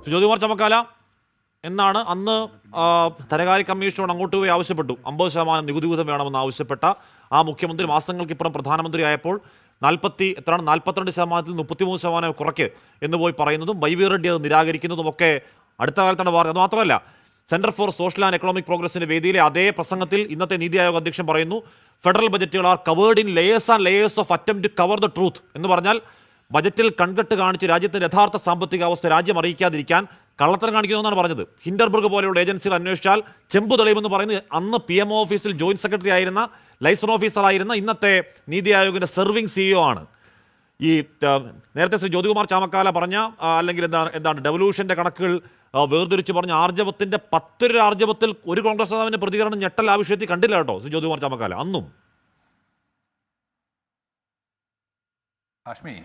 ജ്യോതികുമാർ ചമക്കാല എന്നാണ് അന്ന് ധനകാര്യ കമ്മീഷനോട് അങ്ങോട്ട് പോയി ആവശ്യപ്പെട്ടു 50% നികുതി വിഹിതം വേണമെന്ന് ആവശ്യപ്പെട്ട ആ മുഖ്യമന്ത്രി മാസങ്ങൾക്കിപ്പുറം പ്രധാനമന്ത്രിയായപ്പോൾ 42% 33% കുറയ്ക്ക് എന്ന് പോയി പറയുന്നതും വൈവി റെഡ്ഡി അത് നിരാകരിക്കുന്നതും ഒക്കെ അടുത്ത കാലത്താണ് പറഞ്ഞത്. അത് മാത്രമല്ല, centre for social and economic പ്രോഗ്രസിന്റെ വേദിയിലെ അതേ പ്രസംഗത്തിൽ ഇന്നത്തെ നീതി ആയോഗ് അധ്യക്ഷൻ പറയുന്നു, ഫെഡറൽ ബജറ്റുകൾ are covered in layers and layers of attempt to cover the truth എന്ന് പറഞ്ഞാൽ ബജറ്റിൽ കൺകെട്ട് കാണിച്ച് രാജ്യത്തിന്റെ യഥാർത്ഥ സാമ്പത്തികാവസ്ഥ രാജ്യം അറിയിക്കാതിരിക്കാൻ കള്ളത്തരം കാണിക്കുമെന്നാണ് പറഞ്ഞത്. ഹിൻഡർബർഗ് പോലെയുള്ള ഏജൻസികൾ അന്വേഷിച്ചാൽ ചെമ്പു തെളിയുമെന്ന് പറയുന്നത് അന്ന് PMO ഓഫീസിൽ ജോയിന്റ് സെക്രട്ടറി ആയിരുന്ന, ലൈസൺ ഓഫീസറായിരുന്ന ഇന്നത്തെ നീതി ആയോഗിന്റെ സെർവിംഗ് CEO ആണ്. ഈ നേരത്തെ ശ്രീ ജ്യോതികുമാർ ചാമക്കാല പറഞ്ഞ അല്ലെങ്കിൽ എന്താണ് ഡെവല്യൂഷന്റെ കണക്കുകൾ വേർതിരിച്ച് പറഞ്ഞ ആർജവത്തിന്റെ 10 ആർജവത്തിൽ ഒരു കോൺഗ്രസ് നേതാവിന്റെ പ്രതികരണം ഞെട്ടൽ ആ വിഷയത്തിൽ കണ്ടില്ല കേട്ടോ ശ്രീ ജ്യോതികുമാർ ചാമക്കാല. അന്നും ഹാഷ്മി,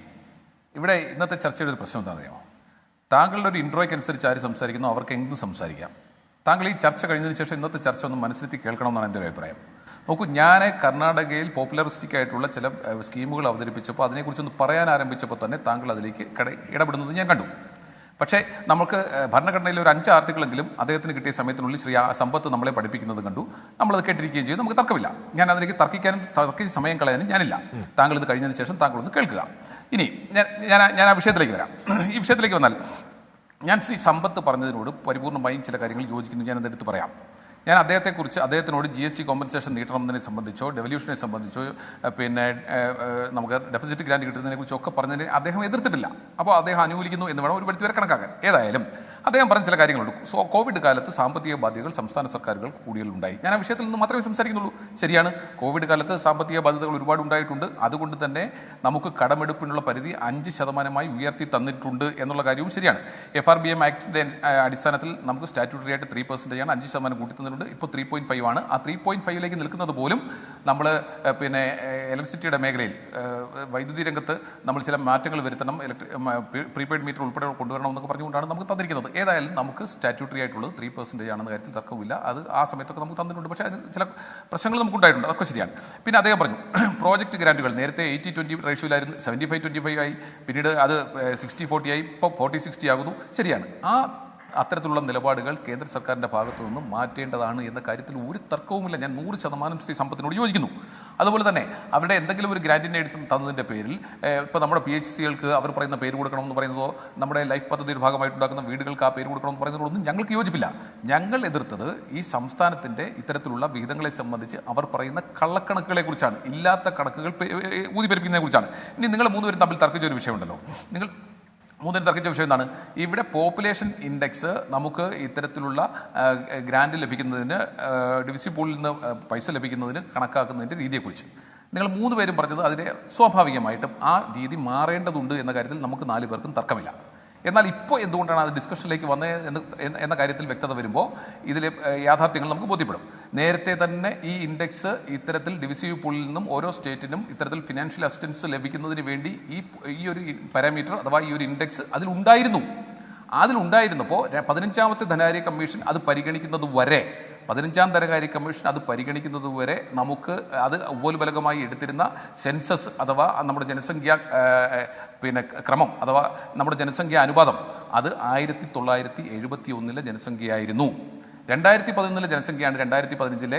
ഇവിടെ ഇന്നത്തെ ചർച്ചയുടെ ഒരു പ്രശ്നം എന്താണെന്ന് അറിയാമോ? താങ്കളുടെ ഒരു ഇൻട്രോയ്ക്ക് അനുസരിച്ച് ആര് സംസാരിക്കുന്നു അവർക്ക് എന്തും സംസാരിക്കാം. താങ്കൾ ഈ ചർച്ച കഴിഞ്ഞതിന് ശേഷം ഇന്നത്തെ ചർച്ച ഒന്ന് മനസ്സിലെത്തി കേൾക്കണമെന്നാണ് എൻ്റെ ഒരു അഭിപ്രായം. നോക്കൂ, ഞാൻ കർണാടകയിൽ പോപ്പുലറിസ്റ്റിക് ആയിട്ടുള്ള ചില സ്കീമുകൾ അവതരിപ്പിച്ചപ്പോൾ അതിനെക്കുറിച്ചൊന്ന് പറയാൻ ആരംഭിച്ചപ്പോൾ തന്നെ താങ്കൾ അതിലേക്ക് ഇടപെടുന്നത് ഞാൻ കണ്ടു. പക്ഷേ നമുക്ക് ഭരണഘടനയിലെ ഒരു 5 ആർട്ടിക്കിളെങ്കിലും അദ്ദേഹത്തിന് കിട്ടിയ സമയത്തിനുള്ളിൽ ശ്രീ സമ്പത്ത് നമ്മളെ പഠിപ്പിക്കുന്നത് കണ്ടു. നമ്മളത് കേട്ടിരിക്കുകയും ചെയ്തു. നമുക്ക് തർക്കമില്ല. ഞാൻ അതിലേക്ക് തർക്കിച്ച് സമയം കളയാനും ഞാനില്ല. താങ്കൾ ഇത് കഴിഞ്ഞതിന് ശേഷം താങ്കൾ ഒന്ന് കേൾക്കുക. ഇനി ഞാൻ ആ വിഷയത്തിലേക്ക് വരാം. ഈ വിഷയത്തിലേക്ക് വന്നാൽ ഞാൻ ശ്രീ സമ്പത്ത് പറഞ്ഞതിനോട് പരിപൂർണ്ണമായും ചില കാര്യങ്ങൾ യോജിക്കുന്നു. ഞാൻ അതെടുത്ത് പറയാം. ഞാൻ അദ്ദേഹത്തിനോട് GST കോമ്പൻസേഷൻ നീട്ടണമെന്നതിനെ സംബന്ധിച്ചോ ഡെവല്യൂഷനെ സംബന്ധിച്ചോ പിന്നെ നമുക്ക് ഡെഫിസിറ്റ് ഗ്രാന്റ് കിട്ടുന്നതിനെ കുറിച്ചോ ഒക്കെ പറഞ്ഞതിന് അദ്ദേഹം എതിർത്തിട്ടില്ല. അപ്പോൾ അദ്ദേഹം അനുകൂലിക്കുന്നു എന്ന് വേണം ഒരു പരിധി വരെ കണക്കാക്കാൻ. ഏതായാലും അദ്ദേഹം പറഞ്ഞ ചില കാര്യങ്ങളുണ്ട്. കോവിഡ് കാലത്ത് സാമ്പത്തിക ബാധ്യതകൾ സംസ്ഥാന സർക്കാരുകൾ കൂടുതലുണ്ടായി. ഞാൻ ആ വിഷയത്തിൽ നിന്ന് മാത്രമേ സംസാരിക്കുന്നുള്ളൂ. ശരിയാണ്, കോവിഡ് കാലത്ത് സാമ്പത്തിക ബാധ്യതകൾ ഒരുപാട് ഉണ്ടായിട്ടുണ്ട്. അതുകൊണ്ട് തന്നെ നമുക്ക് കടമെടുപ്പിനുള്ള പരിധി 5% ഉയർത്തി തന്നിട്ടുണ്ട് എന്നുള്ള കാര്യവും ശരിയാണ്. FRBM ആക്ടിന്റെ അടിസ്ഥാനത്തിൽ നമുക്ക് സ്റ്റാറ്റ്യൂട്ടറി ആയിട്ട് 3% 5% കൂട്ടി തന്നിട്ടുണ്ട്. ഇപ്പോൾ 3.5 ആണ്. ആ 3.5ലേക്ക് നിൽക്കുന്നത് പോലും നമ്മൾ പിന്നെ ഇലക്ട്രിസിറ്റിയുടെ മേഖലയിൽ വൈദ്യുതി രംഗത്ത് നമ്മൾ ചില മാറ്റങ്ങൾ വരുത്തണം, പ്രീപെയ്ഡ് മീറ്റർ ഉൾപ്പെടെ കൊണ്ടുവരണം എന്നൊക്കെ പറഞ്ഞുകൊണ്ടാണ് നമുക്ക് തന്നിരിക്കുന്നത്. ഏതായാലും നമുക്ക് സ്റ്റാറ്റ്യൂട്ടറി ആയിട്ടുള്ളത് 3% ആണെന്ന കാര്യത്തിൽ തർക്കമില്ല. അത് ആ സമയത്തൊക്കെ നമുക്ക് തന്നിട്ടുണ്ട്. പക്ഷേ അതിന് ചില പ്രശ്നങ്ങൾ നമുക്കുണ്ടായിട്ടുണ്ട്. അതൊക്കെ ശരിയാണ്. പിന്നെ അദ്ദേഹം പറഞ്ഞു പ്രോജക്റ്റ് ഗ്രാൻറ്റുകൾ നേരത്തെ 80-20 റേഷ്യോയിലായിരുന്നു, 75-25 ആയി, പിന്നീട് അത് 60-40 ആയി, ഇപ്പോൾ 40-60 ആകുന്നു. ശരിയാണ്. അത്തരത്തിലുള്ള നിലപാടുകൾ കേന്ദ്ര സർക്കാരിൻ്റെ ഭാഗത്തു നിന്നും മാറ്റേണ്ടതാണ് എന്ന കാര്യത്തിൽ ഒരു തർക്കവുമില്ല. ഞാൻ 100% ശ്രീ സമ്പത്തിനോട് യോജിക്കുന്നു. അതുപോലെ തന്നെ അവരുടെ എന്തെങ്കിലും ഒരു ഗ്രാൻറ്റിൻ്റെ എയ്ഡ്സ് തന്നതിൻ്റെ പേരിൽ ഇപ്പോൾ നമ്മുടെ PHCകൾക്ക് അവർ പറയുന്ന പേര് കൊടുക്കണമെന്ന് പറയുന്നതോ നമ്മുടെ ലൈഫ് പദ്ധതിയുടെ ഭാഗമായിട്ടുണ്ടാക്കുന്ന വീടുകൾക്ക് ആ പേര് കൊടുക്കണമെന്ന് പറയുന്നതോടൊന്നും ഞങ്ങൾക്ക് യോജിപ്പില്ല. ഞങ്ങൾ എതിർത്തത് ഈ സംസ്ഥാനത്തിൻ്റെ ഇത്തരത്തിലുള്ള വിഹിതങ്ങളെ സംബന്ധിച്ച് അവർ പറയുന്ന കള്ളക്കണക്കുകളെ കുറിച്ചാണ്, ഇല്ലാത്ത കണക്കുകൾ ഊതിപ്പെരുപ്പിക്കുന്നതിനെ കുറിച്ചാണ്. ഇനി നിങ്ങൾ 3 പേരും തമ്മിൽ തർക്കിച്ച ഒരു വിഷയമുണ്ടല്ലോ. നിങ്ങൾ 3 തർക്കിച്ച വിഷയം എന്താണ്? ഇവിടെ പോപ്പുലേഷൻ ഇൻഡെക്സ് നമുക്ക് ഇത്തരത്തിലുള്ള ഗ്രാൻഡ് ലഭിക്കുന്നതിന് ഡിവിസി പൂളിൽ നിന്ന് പൈസ ലഭിക്കുന്നതിന് കണക്കാക്കുന്നതിൻ്റെ രീതിയെക്കുറിച്ച് നിങ്ങൾ 3 പേരും പറഞ്ഞത് അതിനെ സ്വാഭാവികമായിട്ടും ആ രീതി മാറേണ്ടതുണ്ട് എന്ന കാര്യത്തിൽ നമുക്ക് 4 പേർക്കും തർക്കമില്ല. എന്നാൽ ഇപ്പോൾ എന്തുകൊണ്ടാണ് അത് ഡിസ്കഷനിലേക്ക് വന്നത് എന്ന കാര്യത്തിൽ വ്യക്തത വരുമ്പോൾ ഇതിലെ യാഥാർത്ഥ്യങ്ങൾ നമുക്ക് ബോധ്യപ്പെടും. നേരത്തെ തന്നെ ഈ ഇൻഡെക്സ് ഇത്തരത്തിൽ ഡിവിസീവ് പൂളിൽ നിന്നും ഓരോ സ്റ്റേറ്റിനും ഇത്തരത്തിൽ ഫിനാൻഷ്യൽ അസിസ്റ്റൻസ് ലഭിക്കുന്നതിന് വേണ്ടി ഈ ഒരു പാരാമീറ്റർ അഥവാ ഈ ഒരു ഇൻഡെക്സ് അതിലുണ്ടായിരുന്നപ്പോൾ 15ാമത്തെ ധനകാര്യ കമ്മീഷൻ അത് പരിഗണിക്കുന്നത് വരെ 15ാം ധനകാര്യ കമ്മീഷൻ അത് പരിഗണിക്കുന്നത് വരെ നമുക്ക് അത് ഉപോത്ബലകമായി എടുത്തിരുന്ന സെൻസസ് അഥവാ നമ്മുടെ ജനസംഖ്യ പിന്നെ ക്രമം അഥവാ നമ്മുടെ ജനസംഖ്യാ അനുപാതം അത് 1971 ജനസംഖ്യയായിരുന്നു. 2011 ജനസംഖ്യയാണ് 2015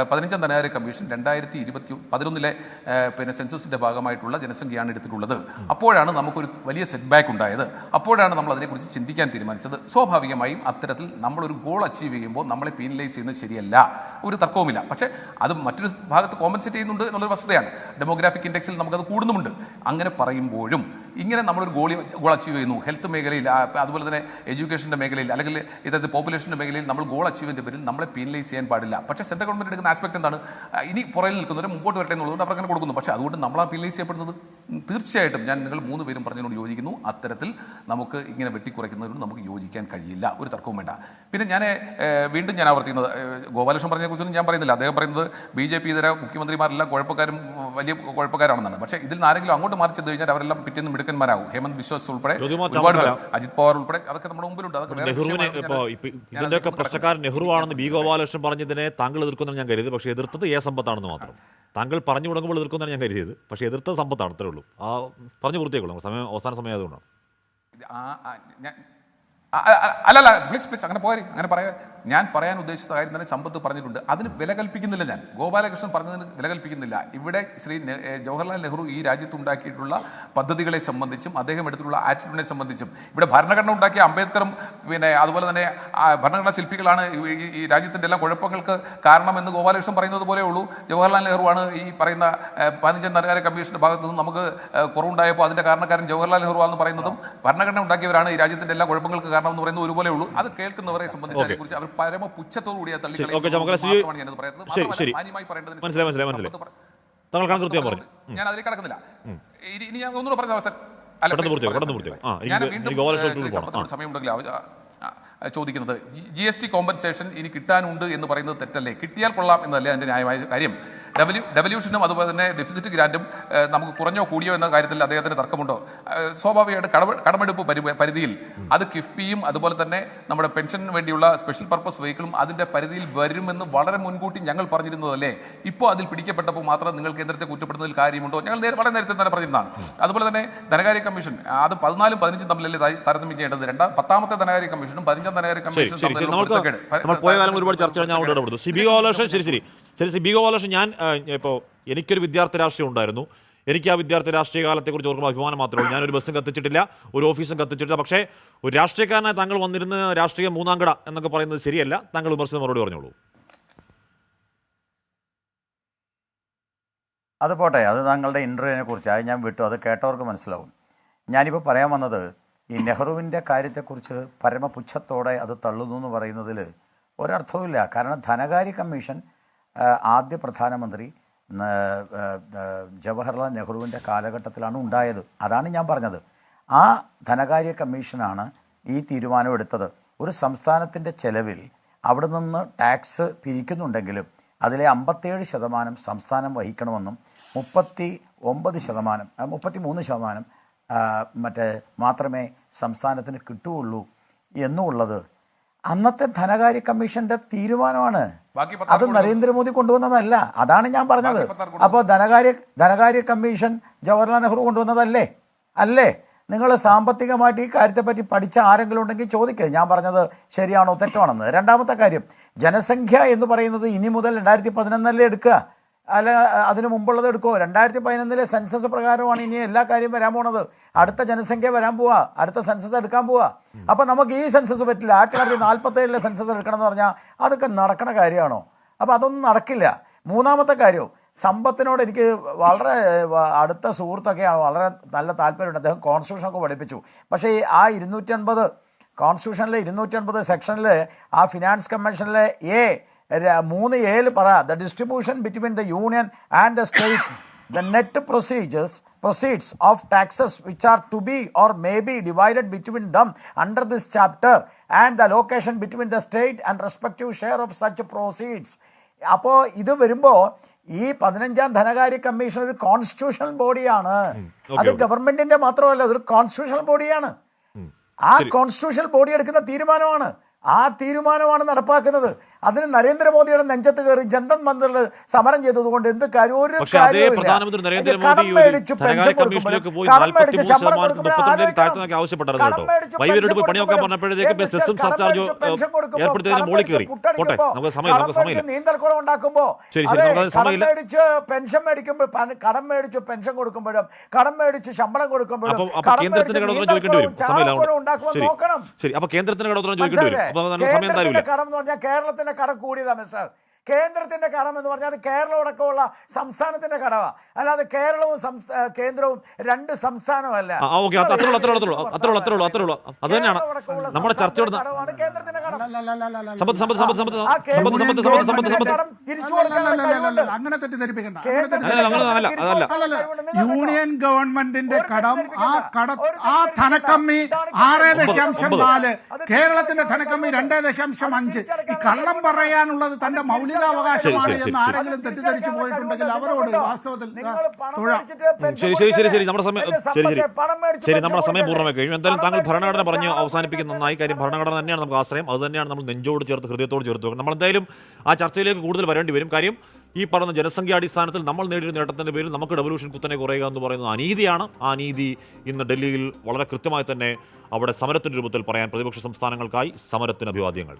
15ാം ധനകാര്യ കമ്മീഷൻ 2011 പിന്നെ സെൻസസിന്റെ ഭാഗമായിട്ടുള്ള ജനസംഖ്യയാണ് എടുത്തിട്ടുള്ളത്. അപ്പോഴാണ് നമുക്കൊരു വലിയ സെറ്റ് ബാക്ക് ഉണ്ടായത്. അപ്പോഴാണ് നമ്മൾ അതിനെക്കുറിച്ച് ചിന്തിക്കാൻ തീരുമാനിച്ചത്. സ്വാഭാവികമായും അത്തരത്തിൽ നമ്മളൊരു ഗോൾ അച്ചീവ് ചെയ്യുമ്പോൾ നമ്മളെ പീനലൈസ് ചെയ്യുന്നത് ശരിയല്ല, ഒരു തർക്കവുമില്ല. പക്ഷേ അത് മറ്റൊരു ഭാഗത്ത് കോമ്പൻസേറ്റ് ചെയ്യുന്നുണ്ട് എന്നുള്ളൊരു വസ്തുതയാണ്. ഡെമോഗ്രാഫിക് ഇൻഡെക്സിൽ നമുക്കത് കൂടുന്നുമുണ്ട്. അങ്ങനെ പറയുമ്പോഴും ഇങ്ങനെ നമ്മളൊരു ഗോൾ അച്ചീവ് ചെയ്യുന്നു, ഹെൽത്ത് മേഖലയിൽ അതുപോലെ തന്നെ എഡ്യൂക്കേഷൻ്റെ മേഖലയിൽ അല്ലെങ്കിൽ ഇത്തരത്തിൽ പോപ്പുലേഷൻ്റെ മേഖലയിൽ നമ്മൾ ഗോൾ അച്ചീവിൻ്റെ പേരിൽ നമ്മളെ പീനലൈസ് ചെയ്യാൻ പാടില്ല. പക്ഷേ സെൻട്രൽ ഗവൺമെൻറ് എടുക്കുന്ന ആസ്പെക്ട് എന്താണ്? ഇനി പുറകിൽ നിൽക്കുന്നവരെ മുമ്പോട്ട് വരട്ടെ എന്നുള്ളതുകൊണ്ട് അവർ അങ്ങനെ കൊടുക്കുന്നു. പക്ഷേ അതുകൊണ്ട് നമ്മളാ പീനലൈസ് ചെയ്യപ്പെടുന്നത് തീർച്ചയായിട്ടും നിങ്ങൾ 3 പേരും പറഞ്ഞതിനോട് യോജിക്കുന്നു. അത്തരത്തിൽ നമുക്ക് ഇങ്ങനെ വെട്ടിക്കുറയ്ക്കുന്നതിനോട് നമുക്ക് യോജിക്കാൻ കഴിയില്ല, ഒരു തർക്കവും വേണ്ട. പിന്നെ വീണ്ടും ഞാൻ ആവർത്തിക്കുന്നത്, ഗോപാലകൃഷ്ണൻ പറഞ്ഞതിനെക്കുറിച്ചൊന്നും ഞാൻ പറയുന്നില്ല. അദ്ദേഹം പറയുന്നത് BJP ഇതര മുഖ്യമന്ത്രിമാരെല്ലാം വലിയ കുഴപ്പക്കാരാണെന്നാണ്. പക്ഷേ ഇതിൽ ആരെങ്കിലും അങ്ങോട്ട് മാറി ചെന്ന് കഴിഞ്ഞാൽ അവരെല്ലാം പിറ്റേന്ന് മിടുക്കന്മാരാകും. ഹേമന്ത് ബിശ്വാസ് ഉൾപ്പെടെ ഒരുപാട് പേർ, അജിത് പവാർ ഉൾപ്പെടെ, അതൊക്കെ നമ്മുടെ മുമ്പിലുണ്ട്. ഇതിന്റെയൊക്കെ പ്രശ്നക്കാരൻ നെഹ്റു ആണെന്ന് B. ഗോപാലകൃഷ്ണൻ പറഞ്ഞതിനെ താങ്കൾ എതിർക്കുന്നതാണ് ഞാൻ കരുതി. പക്ഷേ എതിർത്തത് സമ്പത്താണെന്ന് മാത്രം. താങ്കൾ പറഞ്ഞു തുടങ്ങുമ്പോൾ എതിർക്കുന്നതാണ് ഞാൻ കരുതിയത്. പക്ഷേ എതിർത്തത് സമ്പത്താണ്. അത്രേ ഉള്ളൂ. പറഞ്ഞു പൂർത്തിയാക്കുള്ളൂ. അവസാന സമയം അതുകൊണ്ടാണ്. അല്ലല്ല പ്ലീസ് അങ്ങനെ പോരെ, അങ്ങനെ പറയാ. ഞാൻ പറയാൻ ഉദ്ദേശിച്ച കാര്യം തന്നെ സമ്പത്ത് പറഞ്ഞിട്ടുണ്ട്. അതിന് വില കൽപ്പിക്കുന്നില്ല. ഞാൻ ഗോപാലകൃഷ്ണൻ പറഞ്ഞതിന് വില കൽപ്പിക്കുന്നില്ല. ഇവിടെ ജവഹർലാൽ നെഹ്റു ഈ രാജ്യത്ത് ഉണ്ടാക്കിയിട്ടുള്ള പദ്ധതികളെ സംബന്ധിച്ചും അദ്ദേഹം എടുത്തിട്ടുള്ള ആറ്റിറ്റ്യൂഡിനെ സംബന്ധിച്ചും, ഇവിടെ ഭരണഘടന ഉണ്ടാക്കിയ അംബേദ്കറും പിന്നെ അതുപോലെ തന്നെ ഭരണഘടനാ ശില്പികളാണ് ഈ രാജ്യത്തിന്റെ എല്ലാ കുഴപ്പങ്ങൾക്ക് കാരണമെന്ന് ഗോപാലകൃഷ്ണൻ പറയുന്നത് പോലെ ഉള്ളൂ. ജവഹർലാൽ നെഹ്റുവാണ് ഈ പറയുന്ന 15 ധനകാര്യ കമ്മീഷന്റെ ഭാഗത്തു നിന്ന് നമുക്ക് കുറവുണ്ടായപ്പോൾ അതിന്റെ കാരണക്കാരൻ ജവഹർലാൽ നെഹ്റു ആണെന്ന് പറയുന്നതും, ഭരണഘടന ഉണ്ടാക്കിയവരാണ് ഈ രാജ്യത്തിന്റെ എല്ലാ കുഴപ്പങ്ങൾക്ക് കാരണം എന്ന് പറയുന്നത് ഒരുപോലെ ഉള്ളൂ. അത് കേൾക്കുന്നവരെ സംബന്ധിച്ച് അതിനെക്കുറിച്ച് അവർ പരമ പുച്ഛത്തോടുകൂടി ഞാൻ അതിലേക്ക് കടക്കുന്നില്ല. ഇനി ഞാൻ ഒന്നുകൂടെ പറഞ്ഞ അവസരം സമയമുണ്ടെങ്കിൽ ചോദിക്കുന്നത്, GST കോമ്പൻസേഷൻ ഇനി കിട്ടാനുണ്ട് എന്ന് പറയുന്നത് തെറ്റല്ലേ? കിട്ടിയാൽ കൊള്ളാം എന്നല്ലേ അതിന്റെ ന്യായമായ കാര്യം? ഡെവല്യൂഷനും അതുപോലെ തന്നെ ഡെഫിസിറ്റ് ഗ്രാൻറ്റും നമുക്ക് കുറഞ്ഞോ കൂടിയോ എന്ന കാര്യത്തിൽ അദ്ദേഹത്തിന് തർക്കമുണ്ടോ? സ്വാഭാവികമായിട്ട് കടമെടുപ്പ് പരിധിയിൽ അത് കിഫ്ബിയും അതുപോലെ തന്നെ നമ്മുടെ പെൻഷന് വേണ്ടിയുള്ള സ്പെഷ്യൽ പർപ്പസ് വെഹിക്കിളും അതിന്റെ പരിധിയിൽ വരുമെന്ന് വളരെ മുൻകൂട്ടി ഞങ്ങൾ പറഞ്ഞിരുന്നതല്ലേ? ഇപ്പോൾ അതിൽ പിടിക്കപ്പെട്ടപ്പോൾ മാത്രം നിങ്ങൾ കേന്ദ്രത്തെ കുറ്റപ്പെടുന്നതിൽ കാര്യമുണ്ടോ? ഞങ്ങൾ വളരെ നേരത്തെ തന്നെ പറഞ്ഞിരുന്നതാണ്. അതുപോലെ തന്നെ ധനകാര്യ കമ്മീഷൻ അത് 14ഉം 15ഉം തമ്മിലല്ലേ താരതമ്യം ചെയ്യേണ്ടത്? 10ാമത്തെ ധനകാര്യ കമ്മീഷനും 15ാം ധനകാര്യ കമ്മീഷനും ബി ഗോപാലകൃഷ്ണൻ, ഞാൻ ഇപ്പോൾ എനിക്കൊരു വിദ്യാർത്ഥി രാഷ്ട്രീയം ഉണ്ടായിരുന്നു. എനിക്ക് ആ വിദ്യാർത്ഥി രാഷ്ട്രീയ കാലത്തെക്കുറിച്ച് ഓർക്കുമ്പോൾ അഭിമാനം മാത്രമേ ഉള്ളൂ. ഞാനൊരു ബസ്സും കത്തിച്ചിട്ടില്ല, ഒരു ഓഫീസും കത്തിച്ചിട്ടില്ല. പക്ഷേ ഒരു രാഷ്ട്രീയക്കാരനായി താങ്കൾ വന്നിരുന്ന് രാഷ്ട്രീയ മൂന്നാംകട എന്നൊക്കെ പറയുന്നത് ശരിയല്ല. താങ്കൾ വിമർശനം മറുപടി പറഞ്ഞോളൂ. അത് പോട്ടെ, അത് താങ്കളുടെ ഇൻ്റർവ്യൂവിനെ കുറിച്ച് അത് ഞാൻ വിട്ടു, അത് കേട്ടവർക്ക് മനസ്സിലാവും. ഞാനിപ്പോൾ പറയാൻ വന്നത് ഈ നെഹ്റുവിൻ്റെ കാര്യത്തെക്കുറിച്ച് പരമപുച്ഛത്തോടെ അത് തള്ളുന്നു എന്ന് പറയുന്നതിൽ ഒരർത്ഥവുമില്ല. കാരണം ധനകാര്യ കമ്മീഷൻ ആദ്യ പ്രധാനമന്ത്രി ജവഹർലാൽ നെഹ്റുവിൻ്റെ കാലഘട്ടത്തിലാണ് ഉണ്ടായത്. അതാണ് ഞാൻ പറഞ്ഞത്. ആ ധനകാര്യ കമ്മീഷനാണ് ഈ തീരുമാനം എടുത്തത്. ഒരു സംസ്ഥാനത്തിൻ്റെ ചെലവിൽ അവിടെ നിന്ന് ടാക്സ് പിരിക്കുന്നുണ്ടെങ്കിലും അതിലെ 57% സംസ്ഥാനം വഹിക്കണമെന്നും 33% മറ്റേ മാത്രമേ സംസ്ഥാനത്തിന് കിട്ടുകയുള്ളൂ എന്നുള്ളത് അന്നത്തെ ധനകാര്യ കമ്മീഷന്റെ തീരുമാനമാണ്. അത് നരേന്ദ്രമോദി കൊണ്ടുവന്നതല്ല. അതാണ് ഞാൻ പറഞ്ഞത്. അപ്പോൾ ധനകാര്യ കമ്മീഷൻ ജവഹർലാൽ നെഹ്റു കൊണ്ടുവന്നതല്ലേ? അല്ലേ? നിങ്ങൾ സാമ്പത്തികമായിട്ട് ഈ കാര്യത്തെപ്പറ്റി പഠിച്ച ആരെങ്കിലും ഉണ്ടെങ്കിൽ ചോദിക്കുക, ഞാൻ പറഞ്ഞത് ശരിയാണോ തെറ്റാണെന്ന്. രണ്ടാമത്തെ കാര്യം, ജനസംഖ്യ എന്ന് പറയുന്നത് ഇനി മുതൽ 2011 എടുക്കുക, അല്ല അതിന് മുമ്പുള്ളത് എടുക്കുമോ? 2011 സെൻസസ് പ്രകാരമാണ് ഇനി എല്ലാ കാര്യം വരാൻ പോണത്. അടുത്ത ജനസംഖ്യ വരാൻ പോവാ, അടുത്ത സെൻസസ് എടുക്കാൻ പോവാ. അപ്പം നമുക്ക് ഈ സെൻസസ് പറ്റില്ല. 1947 സെൻസസ് എടുക്കണം എന്ന് പറഞ്ഞാൽ അതൊക്കെ നടക്കണ കാര്യമാണോ? അപ്പം അതൊന്നും നടക്കില്ല. മൂന്നാമത്തെ കാര്യം, സമ്പത്തിനോട് എനിക്ക് വളരെ അടുത്ത സുഹൃത്തൊക്കെയാണ്, വളരെ നല്ല താല്പര്യമുണ്ട്. അദ്ദേഹം കോൺസ്റ്റിറ്റ്യൂഷനൊക്കെ പഠിപ്പിച്ചു. പക്ഷേ ആ 250 കോൺസ്റ്റിറ്റ്യൂഷനിലെ 250 സെക്ഷനിൽ ആ ഫിനാൻസ് കമ്മീഷനിലെ 3A പറ, the distribution between the union and the state, the net proceeds of taxes which are to be or may be divided between them under this chapter and the allocation between the state and respective share of such proceeds. അപ്പോൾ ഇത് വരുമ്പോൾ ഈ 15ാം ധനകാര്യ commission ഒരു constitutional ബോഡിയാണ്. അത് ഗവൺമെന്റിന്റെ മാത്രമല്ല, അതൊരു കോൺസ്റ്റിറ്റ്യൂഷണൽ ബോഡിയാണ്. ആ കോൺസ്റ്റിറ്റ്യൂഷണൽ ബോഡി എടുക്കുന്ന തീരുമാനമാണ്. ആ തീരുമാനമാണ് നടപ്പാക്കുന്നത്. അതിന് നരേന്ദ്രമോദിയുടെ നെഞ്ചത്ത് കയറി ജന്തൻ മന്ദിറിൽ സമരം ചെയ്തതുകൊണ്ട് എന്ത് കാര്യം? ഒരു നീന്തൽക്കുളമുണ്ടാക്കുമ്പോ പെൻഷൻ മേടിക്കുമ്പോൾ, കടം മേടിച്ചു പെൻഷൻ കൊടുക്കുമ്പോഴും, കടം മേടിച്ച് ശമ്പളം കൊടുക്കുമ്പോഴും നോക്കണം. കടം എന്ന് പറഞ്ഞാൽ കേരളത്തിന്റെ കടം കൂടിയതാ മിസ്റ്റർ. കേന്ദ്രത്തിന്റെ കടം എന്ന് പറഞ്ഞാൽ അത് കേരളം അടക്കമുള്ള സംസ്ഥാനത്തിന്റെ കടമാണ്. അല്ലാതെ കേരളവും കേന്ദ്രവും രണ്ട് സംസ്ഥാനമല്ല. നമ്മുടെ ചർച്ചയോട് അങ്ങനെ തെറ്റിദ്ധരിപ്പിക്കണ്ട. യൂണിയൻ ഗവൺമെന്റിന്റെ കടം, ആ ധനക്കമ്മി 6.4, കേരളത്തിന്റെ ധനക്കമ്മി 2.5. ഈ കള്ളം പറയാനുള്ളത് തന്റെ മൗലികാവകാശമാണ് എന്ന് ആരെങ്കിലും തെറ്റിദ്ധരിച്ചു പോയിട്ടുണ്ടെങ്കിൽ അവരോട് വാസ്തവത്തിൽ നമ്മുടെ സമയം പൂർണ്ണമായി കഴിഞ്ഞു. എന്തായാലും താങ്കൾ ഭരണഘടന പറഞ്ഞു അവസാനിപ്പിക്കുന്ന നന്നായി. കാര്യം ഭരണഘടന തന്നെയാണ് നമുക്ക് ആശ്രയം. അത് തന്നെയാണ് നമ്മൾ നെഞ്ചോട് ചേർത്ത് ഹൃദയത്തോട് ചേർത്ത് വെക്കുന്നത്. നമ്മൾ എന്തായാലും ആ ചർച്ചയിലേക്ക് കൂടുതൽ വരേണ്ടി വരും. കാര്യം ഈ പറയുന്ന ജനസംഖ്യാടിസ്ഥാനത്തിൽ നമ്മൾ നേടിയ നേട്ടത്തിൻ്റെ പേരിൽ നമുക്ക് ഡെവല്യൂഷൻ കുത്തനെ കുറയുക എന്ന് പറയുന്നത് അനീതിയാണ്. ആ നീതി ഇന്ന് ഡൽഹിയിൽ വളരെ കൃത്യമായി തന്നെ അവിടെ സമരത്തിൻ്റെ രൂപത്തിൽ പറയാൻ പ്രതിപക്ഷ സംസ്ഥാനങ്ങൾക്കായി സമരത്തിന് അഭിവാദ്യങ്ങൾ.